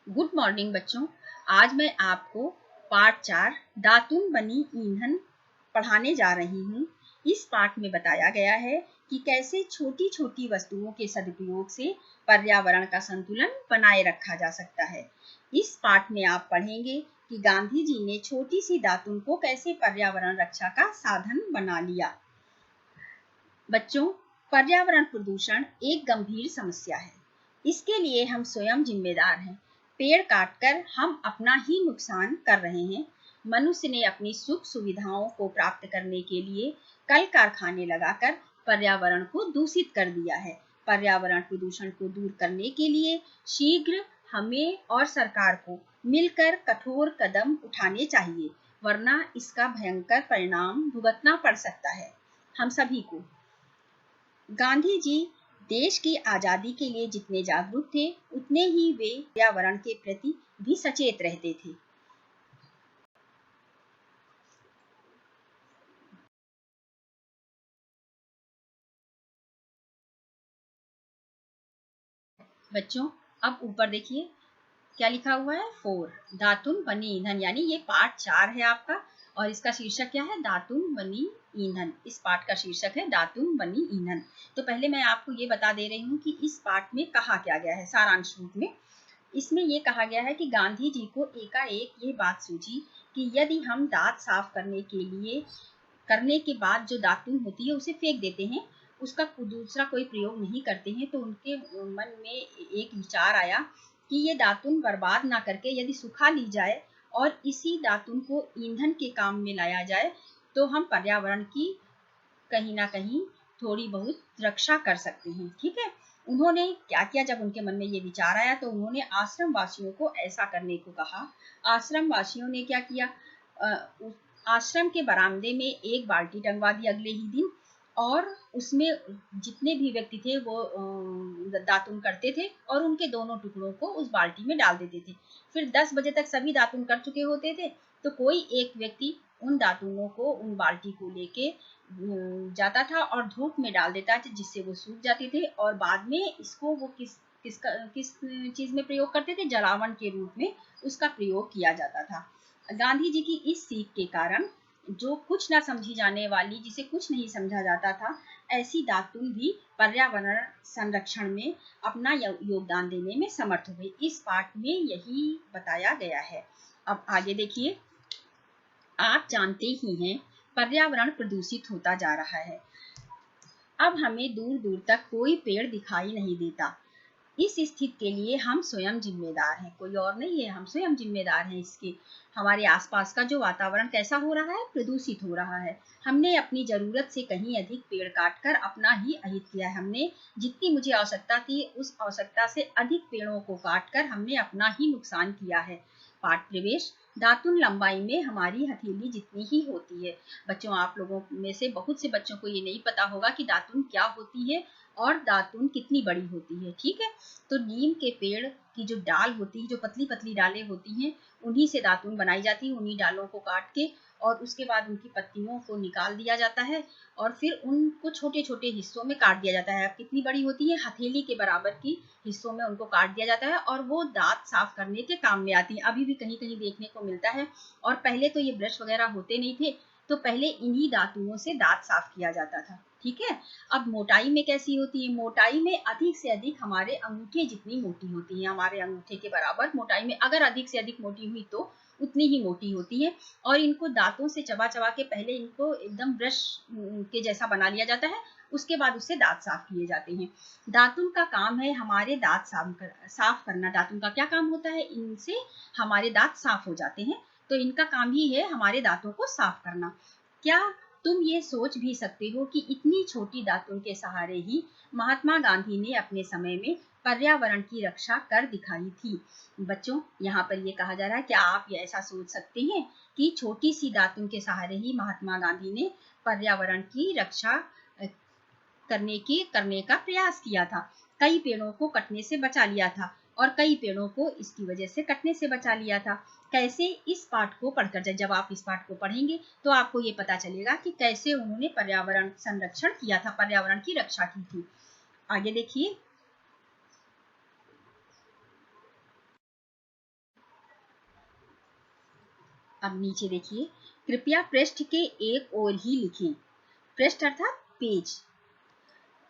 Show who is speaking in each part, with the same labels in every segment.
Speaker 1: Good morning बच्चों। आज मैं आपको पाठ 4 दातुन बनी ईंधन पढ़ाने जा रही हूँ। इस पाठ में बताया गया है कि कैसे छोटी छोटी वस्तुओं के सदुपयोग से पर्यावरण का संतुलन बनाए रखा जा सकता है। इस पाठ में आप पढ़ेंगे कि गांधी जी ने छोटी सी दातुन को कैसे पर्यावरण रक्षा का साधन बना लिया। बच्चों, पर्यावरण प्रदूषण एक गंभीर समस्या है। इसके लिए हम स्वयं जिम्मेदार हैं। पेड़ काटकर हम अपना ही नुकसान कर रहे हैं। मनुष्य ने अपनी सुख सुविधाओं को प्राप्त करने के लिए कल कारखाने लगाकर पर्यावरण को दूषित कर दिया है। पर्यावरण प्रदूषण को दूर करने के लिए शीघ्र हमें और सरकार को मिलकर कठोर कदम उठाने चाहिए, वरना इसका भयंकर परिणाम भुगतना पड़ सकता है हम सभी को। गांधी जी देश की आजादी के लिए जितने जागरूक थे, उतने ही वे पर्यावरण के प्रति भी सचेत रहते थे। बच्चों, अब ऊपर देखिए क्या लिखा हुआ है, 4 दातुन बनी ईंधन, यानी ये पाठ 4 है आपका और इसका शीर्षक क्या है, दातुन बनी ईंधन। इस पाठ का शीर्षक है दातुन बनी ईंधन। तो पहले मैं आपको ये बता दे रही हूँ कि इस पाठ में कहा क्या गया है सारांश रूप में। इसमें ये कहा गया है कि गांधी जी को एकाएक ये बात सूझी कि यदि हम दांत साफ करने के बाद जो दातुन होती है उसे फेंक देते हैं, उसका दूसरा कोई प्रयोग नहीं करते हैं, तो उनके मन में एक विचार आया कि ये दातुन बर्बाद ना करके यदि सुखा ली जाए और इसी दातुन को ईंधन के काम में लाया जाए, तो हम पर्यावरण की कहीं ना कहीं थोड़ी बहुत रक्षा कर सकते हैं। ठीक है, उन्होंने क्या किया, जब उनके मन में ये विचार आया तो उन्होंने आश्रम वासियों को ऐसा करने को कहा। आश्रम वासियों ने क्या किया, आश्रम के बरामदे में एक बाल्टी टंगवा दी अगले ही दिन, और उसमें जितने भी व्यक्ति थे वो दातुन करते थे और उनके दोनों टुकड़ों को उस बाल्टी में डाल देते थे। फिर 10 बजे तक सभी दातुन कर चुके होते थे, तो कोई एक व्यक्ति उन दातुनों को, उन बाल्टी को लेके जाता था और धूप में डाल देता था, जिससे वो सूख जाते थे, और बाद में इसको वो किस चीज में प्रयोग करते थे, जलावन के रूप में उसका प्रयोग किया जाता था। गांधी जी की इस सीख के कारण जो कुछ ना समझी जाने वाली, जिसे कुछ नहीं समझा जाता था, ऐसी दातुन भी पर्यावरण संरक्षण में अपना योगदान देने में समर्थ हुए। इस पाठ में यही बताया गया है। अब आगे देखिए, आप जानते ही हैं पर्यावरण प्रदूषित होता जा रहा है। अब हमें दूर दूर तक कोई पेड़ दिखाई नहीं देता। इस स्थिति के लिए हम स्वयं जिम्मेदार हैं, कोई और नहीं है, हम स्वयं जिम्मेदार हैं इसके। हमारे आसपास का जो वातावरण कैसा हो रहा है, प्रदूषित हो रहा है। हमने अपनी जरूरत से कहीं अधिक पेड़ काटकर अपना ही अहित किया है। हमने जितनी मुझे आवश्यकता थी, उस आवश्यकता से अधिक पेड़ों को काटकर हमने अपना ही नुकसान किया है। पाठ प्रवेश, दातुन लंबाई में हमारी हथेली जितनी ही होती है। बच्चों, आप लोगों में से बहुत से बच्चों को ये नहीं पता होगा कि दातुन क्या होती है और दातुन कितनी बड़ी होती है। ठीक है, तो नीम के पेड़ की जो डाल होती है, जो पतली पतली डालें होती हैं, उन्हीं से दातुन बनाई जाती है। उन्हीं डालों को काट के और उसके बाद उनकी पत्तियों को निकाल दिया जाता है और फिर उनको छोटे छोटे हिस्सों में काट दिया जाता है। अब कितनी बड़ी होती है, हथेली के बराबर की हिस्सों में उनको काट दिया जाता है और वो दांत साफ करने के काम में आती है। अभी भी कहीं कहीं देखने को मिलता है। और पहले तो ये ब्रश वगैरह होते नहीं थे, तो पहले इन्हीं दातुनों से दांत साफ किया जाता था। ठीक है, अब मोटाई में कैसी होती है, मोटाई में अधिक से अधिक हमारे अंगूठे जितनी मोटी होती है, हमारे अंगूठे के बराबर मोटाई में, अगर अधिक से अधिक मोटी हुई तो उतनी ही मोटी होती है। और इनको दांतों से चबा चबा के पहले इनको एकदम ब्रश के जैसा बना लिया जाता है, उसके बाद उससे दांत साफ किए जाते हैं। दातुन का काम है हमारे दांत साफ करना। दातुन का क्या काम होता है, इनसे हमारे दांत साफ हो जाते हैं, तो इनका काम ही है हमारे दांतों को साफ करना। क्या तुम ये सोच भी सकते हो कि इतनी छोटी दातुन के सहारे ही महात्मा गांधी ने अपने समय में पर्यावरण की रक्षा कर दिखाई थी। बच्चों, यहाँ पर ये कहा जा रहा है, क्या आप ये ऐसा सोच सकते हैं कि छोटी सी दातुन के सहारे ही महात्मा गांधी ने पर्यावरण की रक्षा करने का प्रयास किया था। कई पेड़ों को कटने से बचा लिया था और कई पेड़ों को इसकी वजह से कटने से बचा लिया था। कैसे, इस पाठ को पढ़कर, जब आप इस पाठ को पढ़ेंगे तो आपको ये पता चलेगा कि कैसे उन्होंने पर्यावरण संरक्षण किया था, पर्यावरण की रक्षा की थी। आगे देखिए, अब नीचे देखिए, कृपया पृष्ठ के एक ओर ही लिखें। पृष्ठ अर्थात पेज,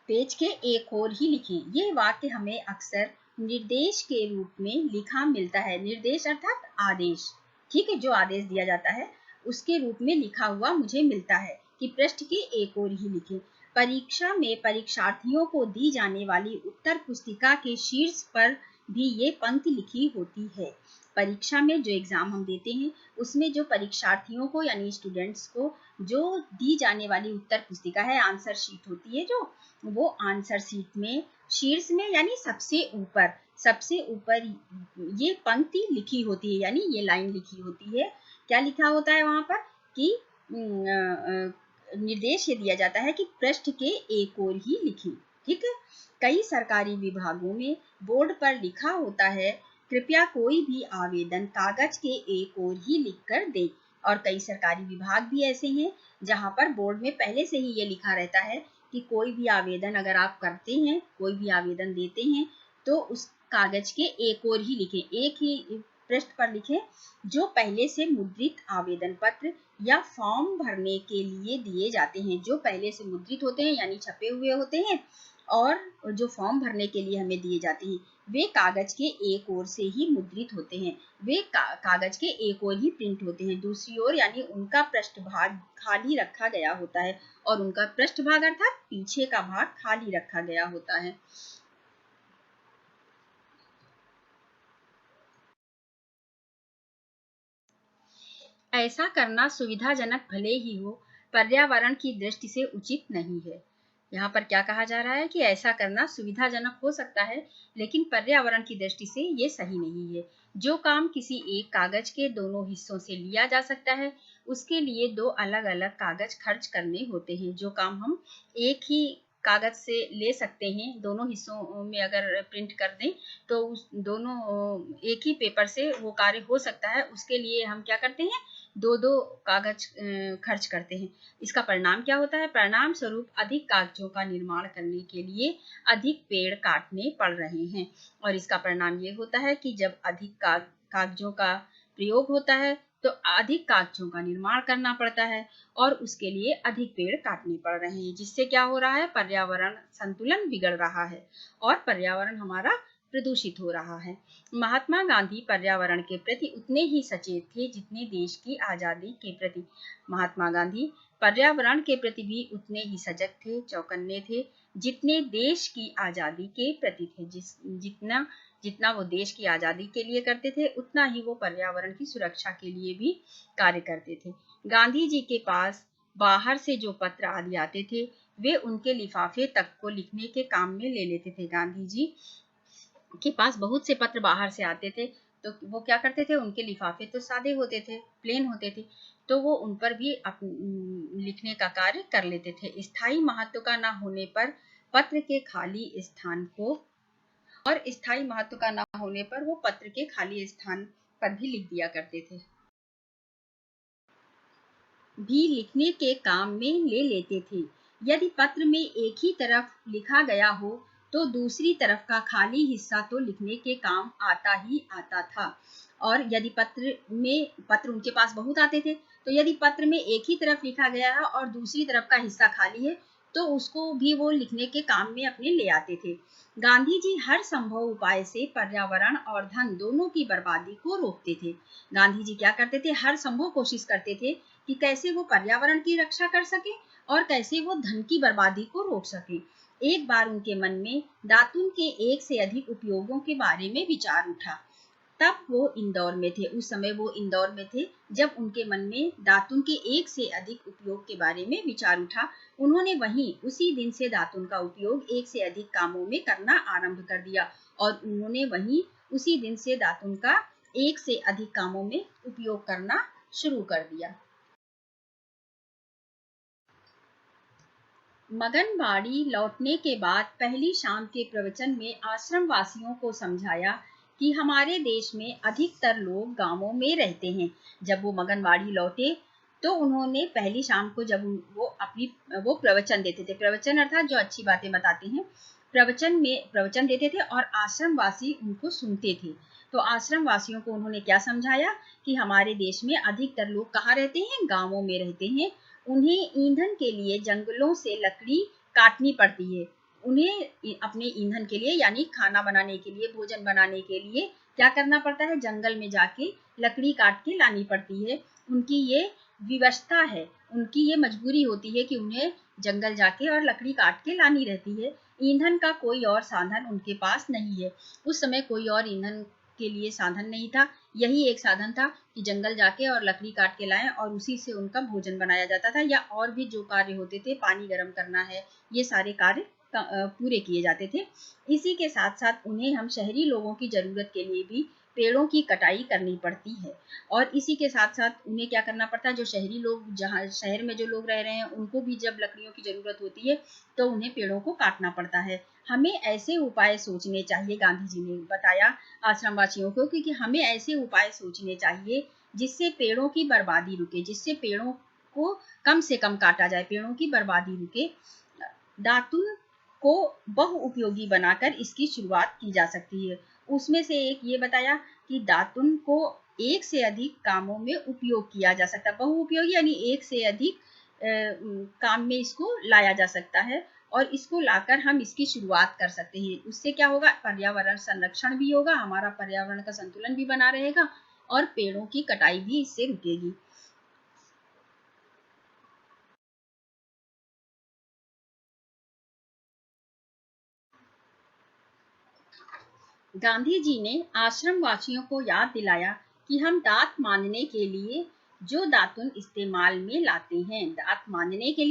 Speaker 1: पेज के एक ओर ही लिखें। ये वाक्य हमें अक्सर निर्देश के रूप में लिखा मिलता है। निर्देश अर्थात आदेश, ठीक है, जो आदेश दिया जाता है उसके रूप में लिखा हुआ मुझे मिलता है कि पृष्ठ के एक ओर ही लिखें। परीक्षा में परीक्षार्थियों को दी जाने वाली उत्तर पुस्तिका के शीर्ष पर भी ये पंक्ति लिखी होती है। परीक्षा में जो एग्जाम हम देते हैं उसमें जो परीक्षार्थियों को यानी स्टूडेंट्स को जो दी जाने वाली उत्तर पुस्तिका है, आंसर शीट होती है जो, वो आंसर शीट में शीर्ष में यानी सबसे ऊपर ये पंक्ति लिखी होती है, यानी ये लाइन लिखी होती है। क्या लिखा होता है वहां पर कि निर्देश ये दिया जाता है कि पृष्ठ के एक ओर ही लिखें, ठीक है। कई सरकारी विभागों में बोर्ड पर लिखा होता है, कृपया कोई भी आवेदन कागज के एक ओर ही लिखकर दें। और कई सरकारी विभाग भी ऐसे हैं जहां पर बोर्ड में पहले से ही ये लिखा रहता है कि कोई भी आवेदन अगर आप करते हैं, कोई भी आवेदन देते हैं तो उस कागज के एक ओर ही लिखें, एक ही पृष्ठ पर लिखें जो पहले से मुद्रित आवेदन पत्र या फॉर्म भरने के लिए दिए जाते हैं, जो पहले से मुद्रित होते हैं यानी छपे हुए होते हैं और जो फॉर्म भरने के लिए हमें दिए जाते हैं वे कागज के एक ओर से ही मुद्रित होते हैं, वे कागज के एक ओर ही प्रिंट होते हैं। दूसरी ओर यानी उनका पृष्ठभाग खाली रखा गया होता है, और उनका पृष्ठभाग अर्थात पीछे का भाग खाली रखा गया होता है। ऐसा करना सुविधाजनक भले ही हो, पर्यावरण की दृष्टि से उचित नहीं है। यहाँ पर क्या कहा जा रहा है कि ऐसा करना सुविधाजनक हो सकता है लेकिन पर्यावरण की दृष्टि से ये सही नहीं है। जो काम किसी एक कागज के दोनों हिस्सों से लिया जा सकता है उसके लिए दो अलग अलग कागज खर्च करने होते हैं। जो काम हम एक ही कागज से ले सकते हैं, दोनों हिस्सों में अगर प्रिंट कर दें तो उस दोनों एक ही पेपर से वो कार्य हो सकता है, उसके लिए हम क्या करते हैं, दो दो कागज खर्च करते हैं। इसका परिणाम क्या होता है, परिणाम स्वरूप अधिक कागजों का निर्माण करने के लिए अधिक पेड़ काटने पड़ रहे हैं। और इसका परिणाम ये होता है कि जब अधिक कागजों का प्रयोग होता है तो अधिक कागजों का निर्माण करना पड़ता है और उसके लिए अधिक पेड़ काटने पड़ रहे हैं, जिससे क्या हो रहा है, पर्यावरण संतुलन बिगड़ रहा है और पर्यावरण हमारा प्रदूषित हो रहा है। महात्मा गांधी पर्यावरण के प्रति उतने ही सचेत थे जितने देश की आजादी के प्रति। महात्मा गांधी पर्यावरण के प्रति भी उतने ही सजग थे, चौकन्ने थे जितने देश की आजादी के प्रति थे। जितना वो देश की आजादी के लिए करते थे उतना ही वो पर्यावरण की सुरक्षा के लिए भी कार्य करते थे। गांधी जी के पास बाहर से जो पत्र आदि आते थे वे उनके लिफाफे तक को लिखने के काम में ले लेते थे। गांधी जी के पास बहुत से पत्र बाहर से आते थे तो वो क्या करते थे, उनके लिफाफे तो सादे होते थे, प्लेन होते थे, तो वो उन पर भी लिखने का कार्य कर लेते थे। स्थायी महत्व का न होने पर पत्र के खाली स्थान को और स्थायी महत्व का न होने पर वो पत्र के खाली स्थान पर भी लिख दिया करते थे, भी लिखने के काम में ले लेते थे। यदि पत्र में एक ही तरफ लिखा गया हो तो दूसरी तरफ का खाली हिस्सा तो लिखने के काम आता ही आता था। और यदि पत्र उनके पास बहुत आते थे तो यदि पत्र में एक ही तरफ लिखा गया है और दूसरी तरफ का हिस्सा खाली है तो उसको भी वो लिखने के काम में अपने ले आते थे। गांधी जी हर संभव उपाय से पर्यावरण और धन दोनों की बर्बादी को रोकते थे। गांधी जी क्या करते थे, हर संभव कोशिश करते थे कि कैसे वो पर्यावरण की रक्षा कर सके और कैसे वो धन की बर्बादी को रोक सके। एक बार उनके मन में दातुन के एक से अधिक उपयोगों के बारे में विचार उठा। तब वो इंदौर में थे, उस समय वो इंदौर में थे जब उनके मन में दातुन के एक से अधिक उपयोग के बारे में विचार उठा। उन्होंने वहीं उसी दिन से दातुन का उपयोग एक से अधिक कामों में करना आरंभ कर दिया और उन्होंने वहीं उसी दिन से दातुन का एक से अधिक कामों में उपयोग करना शुरू कर दिया। मगनवाड़ी लौटने के बाद पहली शाम के प्रवचन में आश्रम वासियों को समझाया कि हमारे देश में अधिकतर लोग गांवों में रहते हैं। जब वो मगनवाड़ी लौटे तो उन्होंने पहली शाम को जब वो प्रवचन देते थे, प्रवचन अर्थात जो अच्छी बातें बताते हैं, प्रवचन देते थे और आश्रम वासी उनको सुनते थे। तो आश्रम वासियों को उन्होंने क्या समझाया कि हमारे देश में अधिकतर लोग कहाँ रहते हैं, गांवों में रहते हैं। उन्हें ईंधन के लिए जंगलों से लकड़ी काटनी पड़ती है। उन्हें अपने ईंधन के लिए यानी खाना बनाने के लिए, भोजन बनाने के लिए क्या करना पड़ता है, जंगल में जाके लकड़ी काट के लानी पड़ती है। उनकी ये विवशता है, उनकी ये मजबूरी होती है कि उन्हें जंगल जाके और लकड़ी काट के लानी रहती है। ईंधन का कोई और साधन उनके पास नहीं है। उस समय कोई और ईंधन के लिए साधन नहीं था, यही एक साधन था कि जंगल जाके और लकड़ी काट के लाएं और उसी से उनका भोजन बनाया जाता था, या और भी जो कार्य होते थे, पानी गर्म करना है, ये सारे कार्य पूरे किए जाते थे। इसी के साथ साथ उन्हें हम शहरी लोगों की जरूरत के लिए भी पेड़ों की कटाई करनी पड़ती है, और इसी के साथ साथ उन्हें क्या करना पड़ता है, जो शहरी लोग, जहाँ शहर में जो लोग रह रहे हैं, उनको भी जब लकड़ियों की जरूरत होती है तो उन्हें पेड़ों को काटना पड़ता है। हमें ऐसे उपाय सोचने चाहिए, गांधी जी ने बताया आश्रमवासियों को, क्योंकि हमें ऐसे उपाय सोचने चाहिए जिससे पेड़ों की बर्बादी रुके, जिससे पेड़ों को कम से कम काटा जाए, पेड़ों की बर्बादी रुके। दातुन को बहुउपयोगी बनाकर इसकी शुरुआत की जा सकती है। उसमें से एक ये बताया कि दातुन को एक से अधिक कामों में उपयोग किया जा सकता है। बहुउपयोगी यानी एक से अधिक काम में इसको लाया जा सकता है, और इसको लाकर हम इसकी शुरुआत कर सकते हैं। उससे क्या होगा, पर्यावरण संरक्षण भी होगा, हमारा पर्यावरण का संतुलन भी बना रहेगा, और पेड़ों की कटाई भी इससे रुकेगी। गांधी जी ने आश्रम वासियों को याद दिलाया कि हम दांत मांजने के लिए जो दातुन इस्तेमाल में लाते हैं, दांत मांजने के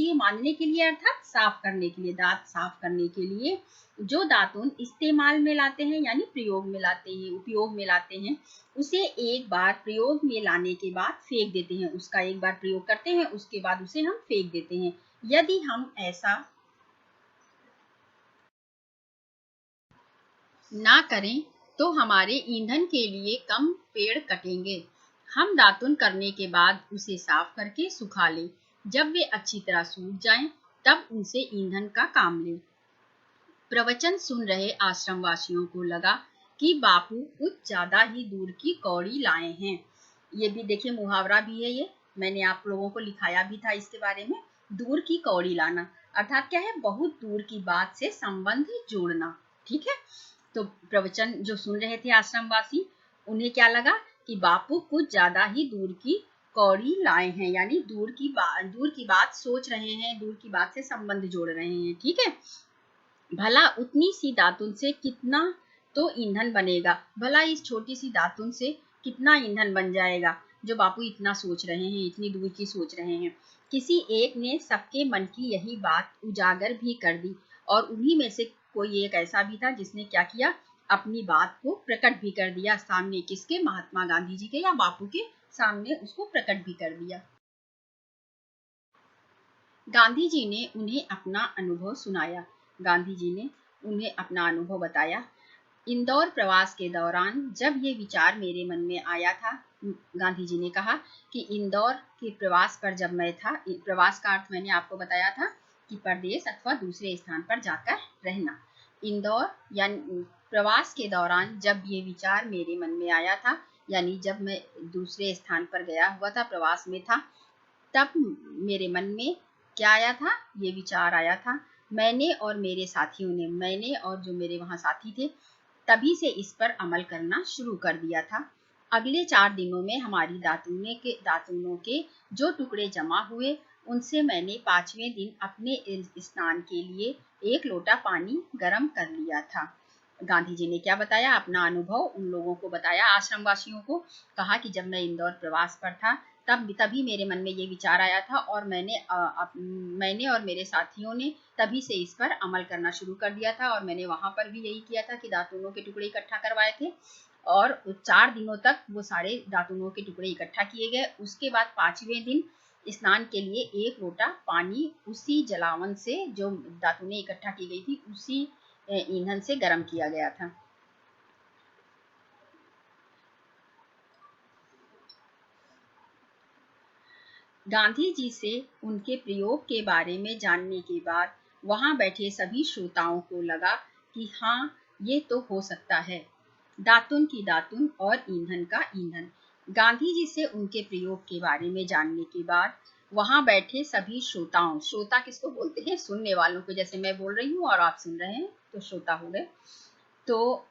Speaker 1: लिए अर्थात साफ करने के लिए, दांत साफ करने के लिए जो दातुन इस्तेमाल में लाते हैं यानी प्रयोग में लाते हैं, उपयोग में लाते हैं, उसे एक बार प्रयोग में लाने के बाद फेंक देते हैं। उसका एक बार प्रयोग करते हैं, उसके बाद उसे हम फेंक देते हैं। यदि हम ऐसा ना करें तो हमारे ईंधन के लिए कम पेड़ कटेंगे। हम दातुन करने के बाद उसे साफ करके सुखा लें। जब वे अच्छी तरह सूख जाएं, तब उनसे ईंधन का काम लें। प्रवचन सुन रहे आश्रम वासियों को लगा कि बापू कुछ ज्यादा ही दूर की कौड़ी लाए हैं। ये भी देखिए, मुहावरा भी है ये, मैंने आप लोगों को लिखाया भी था इसके बारे में। दूर की कौड़ी लाना अर्थात क्या है, बहुत दूर की बात से संबंध जोड़ना। ठीक है, तो प्रवचन जो सुन रहे थे आश्रमवासी, उन्हें क्या लगा कि बापू कुछ ज्यादा ही दूर की कौड़ी लाए हैं, यानी दूर की बात सोच रहे हैं, दूर की बात से संबंध जोड़ रहे हैं। ठीक है, भला उतनी सी दातुन से कितना तो ईंधन बनेगा, भला इस छोटी सी दातुन से कितना ईंधन बन जाएगा, जो बापू इतना सोच रहे हैं, इतनी दूर की सोच रहे हैं। किसी एक ने सबके मन की यही बात उजागर भी कर दी, और उन्हीं में से कोई एक ऐसा भी था जिसने क्या किया, अपनी बात को प्रकट भी कर दिया सामने, किसके, महात्मा गांधी जी के या बापू के सामने उसको प्रकट भी कर दिया। गांधी जी ने उन्हें अपना अनुभव सुनाया। गांधी जी ने उन्हें अपना अनुभव बताया। इंदौर प्रवास के दौरान जब ये विचार मेरे मन में आया था, गांधी जी ने कहा कि इंदौर के प्रवास पर जब मैं था, प्रवास का अर्थ मैंने आपको बताया था कि प्रदेश अथवा दूसरे स्थान पर जाकर रहना। इंदौर यानी प्रवास के दौरान जब ये विचार मेरे मन में आया था, यानी जब मैं दूसरे स्थान पर गया हुआ था, प्रवास में था, तब मेरे मन में क्या आया था, ये विचार आया था। मैंने और मेरे साथियों ने, मैंने और जो मेरे वहाँ साथी थे, तभी से इस पर अमल करना शुरू कर दिया था। अगले 4 दिनों में हमारी दातूनों के जो टुकड़े जमा हुए, उनसे मैंने 5वें दिन अपने स्नान के लिए 1 लोटा पानी गर्म कर लिया था। गांधी जी ने क्या बताया, अपना अनुभव उन लोगों को बताया, आश्रम वासियों को। कहा कि जब मैं इंदौर प्रवास पर था, तभी मेरे मन में ये विचार आया था, और मैंने और मेरे साथियों ने तभी से इस पर अमल करना शुरू कर दिया था। और मैंने वहां पर भी यही किया था कि दातूनों के टुकड़े इकट्ठा करवाए थे, और 4 दिनों तक वो सारे दातूनों के टुकड़े इकट्ठा किए गए। उसके बाद 5वें दिन स्नान के लिए 1 लोटा पानी उसी जलावन से, जो दातूनें इकट्ठा की गई थी, उसी ईंधन से गर्म किया गया था। गांधी जी से उनके प्रयोग के बारे में जानने के बाद वहां बैठे सभी श्रोताओं को लगा कि हाँ, ये तो हो सकता है। दातुन की दातुन और ईंधन का ईंधन। गांधी जी से उनके प्रयोग के बारे में जानने के बाद वहां बैठे सभी श्रोताओं, श्रोता किसको बोलते हैं? सुनने वालों को। जैसे मैं बोल रही हूँ और आप सुन रहे हैं तो श्रोता हो गए। तो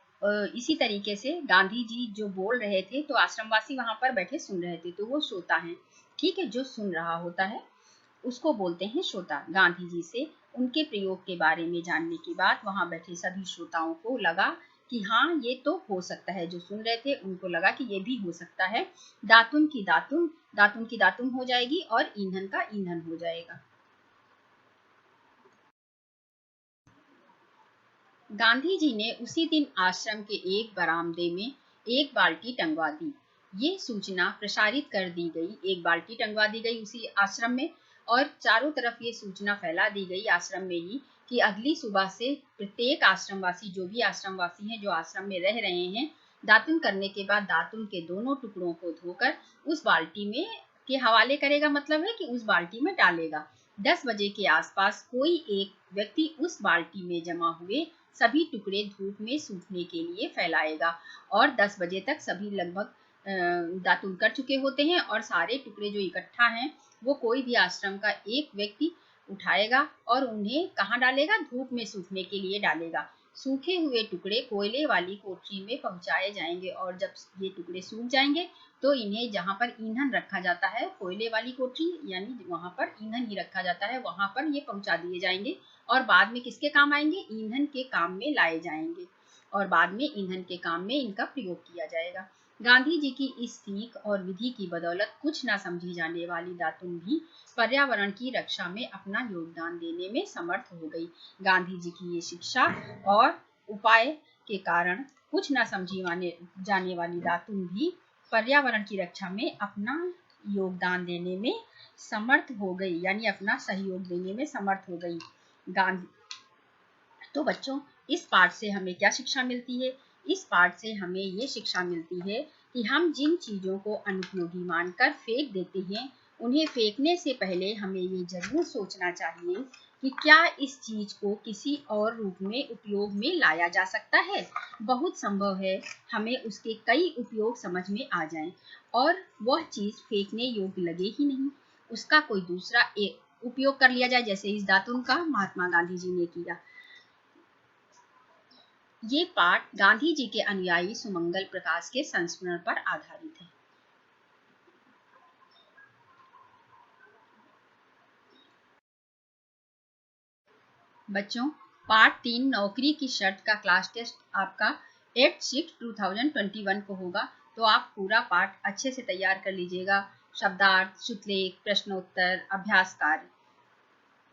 Speaker 1: इसी तरीके से गांधी जी जो बोल रहे थे तो आश्रमवासी वहां पर बैठे सुन रहे थे, तो वो श्रोता हैं। ठीक है, जो सुन रहा होता है उसको बोलते हैं श्रोता। गांधी जी से उनके प्रयोग के बारे में जानने के बाद वहां बैठे सभी श्रोताओं को लगा कि हाँ ये तो हो सकता है, जो सुन रहे थे उनको लगा कि ये भी हो सकता है। दातुन की दातुन, दातुन की दातुन हो जाएगी और ईंधन का ईंधन हो जाएगा। गांधी जी ने उसी दिन आश्रम के एक बरामदे में एक बाल्टी टंगवा दी। ये सूचना प्रसारित कर दी गई, एक बाल्टी टंगवा दी गई उसी आश्रम में, और चारों तरफ ये सूचना फैला दी गई आश्रम में ही कि अगली सुबह से प्रत्येक आश्रमवासी, जो भी आश्रमवासी हैं जो आश्रम में रह रहे हैं, दातुन करने के बाद दातुन के दोनों टुकड़ों को धोकर उस बाल्टी में के हवाले करेगा। मतलब है कि उस बाल्टी में डालेगा। 10 बजे के आसपास कोई एक व्यक्ति उस बाल्टी में जमा हुए सभी टुकड़े धूप में सूखने के लिए फैलाएगा, और 10 बजे तक सभी लगभग दातुन कर चुके होते हैं, और सारे टुकड़े जो इकट्ठा हैं वो कोई भी आश्रम का एक व्यक्ति उठाएगा और उन्हें कहाँ डालेगा? धूप में सूखने के लिए डालेगा। सूखे हुए टुकड़े कोयले वाली कोठरी में पहुंचाए जाएंगे, और जब ये टुकड़े सूख जाएंगे तो इन्हें जहाँ पर ईंधन रखा जाता है, कोयले वाली कोठरी यानी वहां पर ईंधन ही रखा जाता है, वहां पर ये पहुंचा दिए जाएंगे, और बाद में किसके काम आएंगे? ईंधन के काम में लाए जाएंगे, और बाद में ईंधन के काम में इनका प्रयोग किया जाएगा। गांधी जी की इस सीख और विधि की बदौलत कुछ न समझी जाने वाली दातुन भी पर्यावरण की रक्षा में अपना योगदान देने में समर्थ हो गई। गांधी जी की ये शिक्षा और उपाय के कारण कुछ न समझी जाने वाली दातुन भी पर्यावरण की रक्षा में अपना योगदान देने में समर्थ हो गई, यानी अपना सहयोग देने में समर्थ हो गई। गांधी तो बच्चों, इस पाठ से हमें क्या शिक्षा मिलती है? इस पाठ से हमें ये शिक्षा मिलती है कि हम जिन चीजों को अनुपयोगी मानकर फेंक देते हैं, उन्हें फेंकने से पहले हमें ये जरूर सोचना चाहिए कि क्या इस चीज को किसी और रूप में उपयोग में लाया जा सकता है। बहुत संभव है हमें उसके कई उपयोग समझ में आ जाएं और वह चीज फेंकने योग्य लगे ही नहीं, उसका कोई दूसरा उपयोग कर लिया जाए, जैसे इस दातुन का महात्मा गांधी जी ने किया। ये पाठ गांधी जी के अनुयायी सुमंगल प्रकाश के संस्मरण पर आधारित है। बच्चों, पार्ट 3 नौकरी की शर्त का क्लास टेस्ट आपका 8/6/2021 को होगा, तो आप पूरा पाठ अच्छे से तैयार कर लीजिएगा। शब्दार्थ, शुद्धलेख, प्रश्नोत्तर, अभ्यास कार्य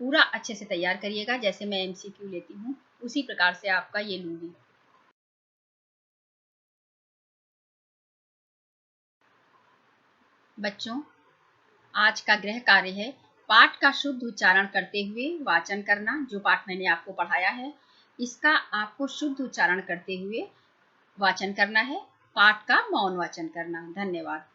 Speaker 1: पूरा अच्छे से तैयार करिएगा। जैसे मैं MCQ लेती हूँ उसी प्रकार से आपका ये लूंगी। बच्चों, आज का गृह कार्य है पाठ का शुद्ध उच्चारण करते हुए वाचन करना। जो पाठ मैंने आपको पढ़ाया है इसका आपको शुद्ध उच्चारण करते हुए वाचन करना है, पाठ का मौन वाचन करना। धन्यवाद।